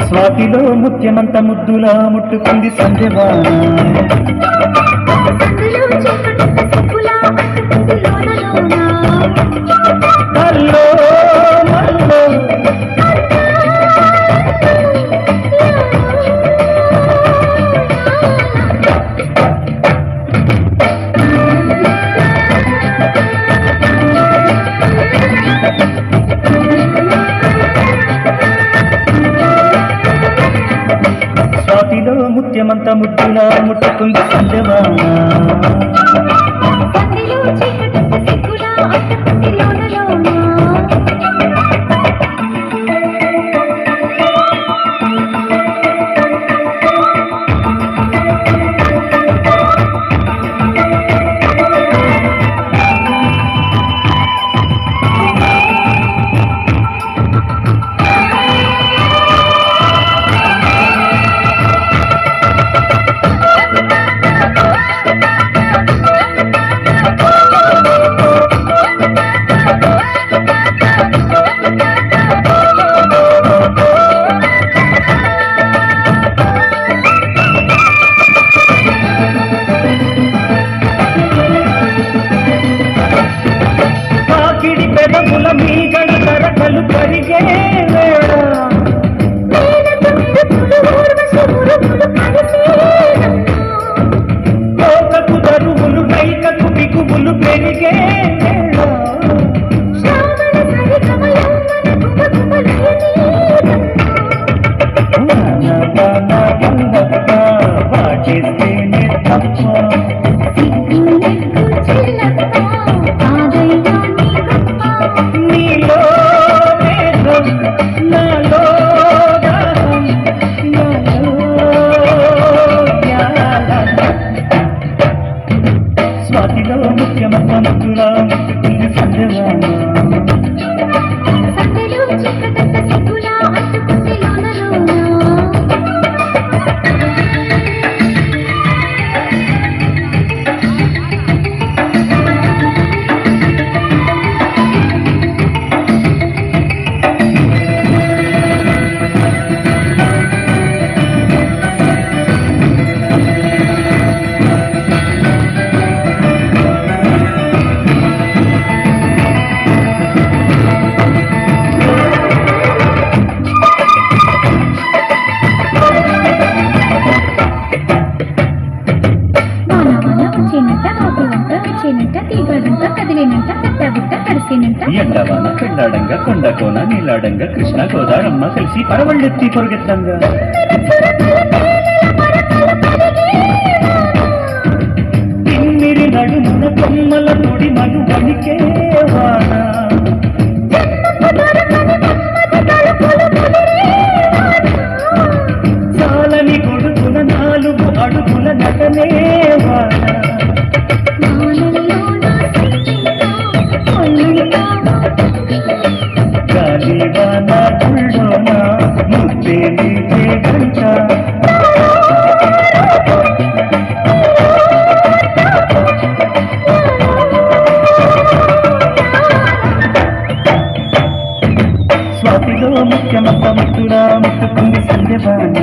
స్వాతిలో Mutyamantha ముద్దులా ముట్టుకుంది సంధ్యవాన hello hello స్వాతిలో Mutyamantha ముద్దులా ముట్టుకుంది సంధ్యవాన మీ గడ తరకలు కరిగే వేళ కోకకు దరువులు కైకకు బిగువులు పెరిగే వాటిస్తేనే తప్ప స్వాతిలో ముఖ్యమంత ముద్దులా ముట్టుకుంది సంధ్యవాన ఎండవాన పెళ్ళాడంగా కొండకోన నీలాడంగా కృష్ణ గోదారమ్మ కలిసి పరవళ్ళెత్తి పొరుగెత్తంగా తిమ్మిరి నడుమున కొమ్మల తొడి మను వణికే వాన చాలని కొడుకున 4 అడుగుల నటనే వాన గాలివాన గుళ్ళోన ముద్దే నీకే గంట స్వాతిలో ముఖ్యమంత ముద్దులా ముట్టుకుంది సంధ్యవాన